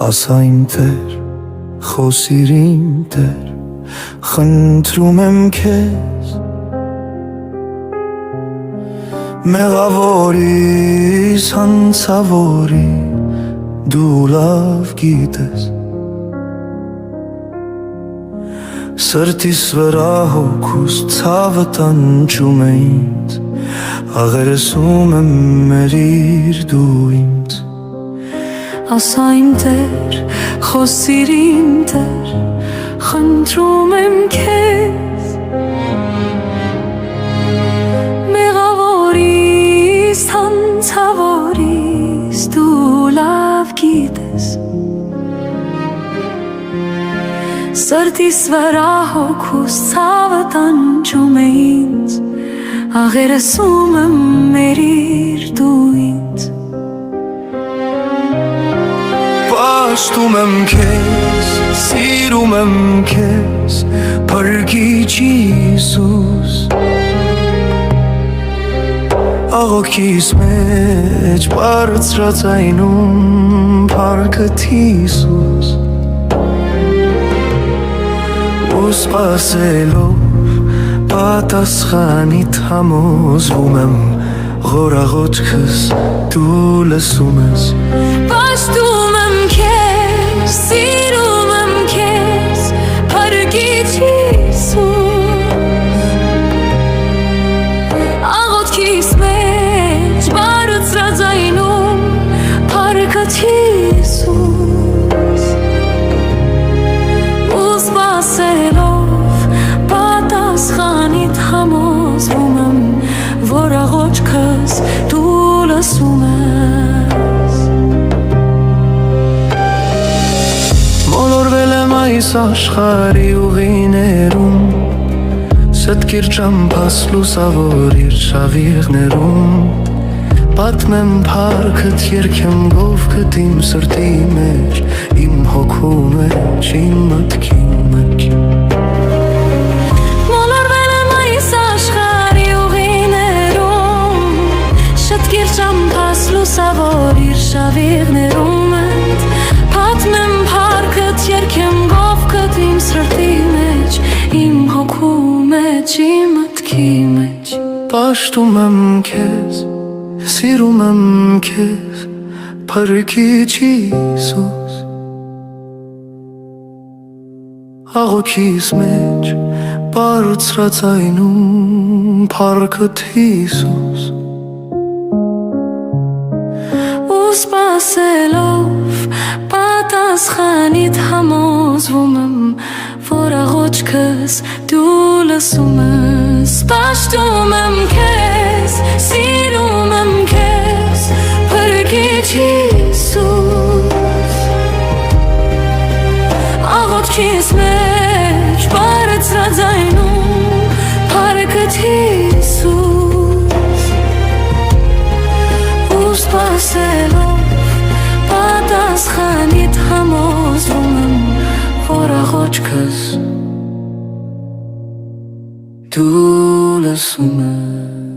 ասա իմ Տեր, խոսիր իմ Տեր, խնդրում եմ քեզ, մեղավորիս, հանցավորի, դու լավ գիտես, սրտիս վրա հոգուս ցավը տանջում է ինձ, աղերսում եմ մերիր դու ինձ, ասա իմ Տեր, խոսիր իմ Տեր, խնդրում եմ քեզ, մեղավորիս, հանցավորիս, դու լավ գիտես, սրտիս վրա հոգուս ցավը տանջում է ինձ, աղերսում եմ մերիր դու ինձ, պաշտում եմ քեզ, սիրում եմ քեզ, փրկիչ Հիսուս, աղոքիս մեջ բարձրացայնում փառքդ Հիսուս, ու սպասելով պատասխանիդ համոզվում եմ, որ աղոթքս դու լսում ես, պաշտում եմ քեզ, սիրում եմ քեզ, փրկիչ Հիսուս, աղոթքիս մեջ բարձրացայնում փառքդ Հիսուս, ու սպասելով պատասխանիդ համոզվում եմ, որ աղոթքս դու լսում ես, մոլորվել եմ այս աշխարհի ուղիներում, ստկիր ճամփաս լուսավոր իր շավիղներում, պատմեմ փառքդ, երգեմ գովքդ իմ սրտի մեջ, իմ հոգու մեջ, իմ մտքի մեջ, մոլորվել եմ այս աշխարհի ուղիներում, ստկիր ճամփաս լուսավոր իր շավիղներում, պատմեմ փառքդ, երգեմ գովքդ իմ սրտի մեջ, իմ հոգու մեջ, իմ մտքի մեջ, պաշտում եմ քեզ, սիրում եմ քեզ, փրկիչ Հիսուս, աղոքիս մեջ բարձրացայնում փառքդ Հիսուս, ու սպասելով պատասխանիդ համոզվում եմ, որ աղոթքս դու լսում ես, պաշտում եմ քեզ, սիրում եմ քեզ, փրկիչ Հիսուս, աղոթքիս մեջ բարձրացայնում փառքդ Հիսուս, ու սպասելով պատասխանիդ համոզվում եմ, որ աղոթքս դու լսում ես,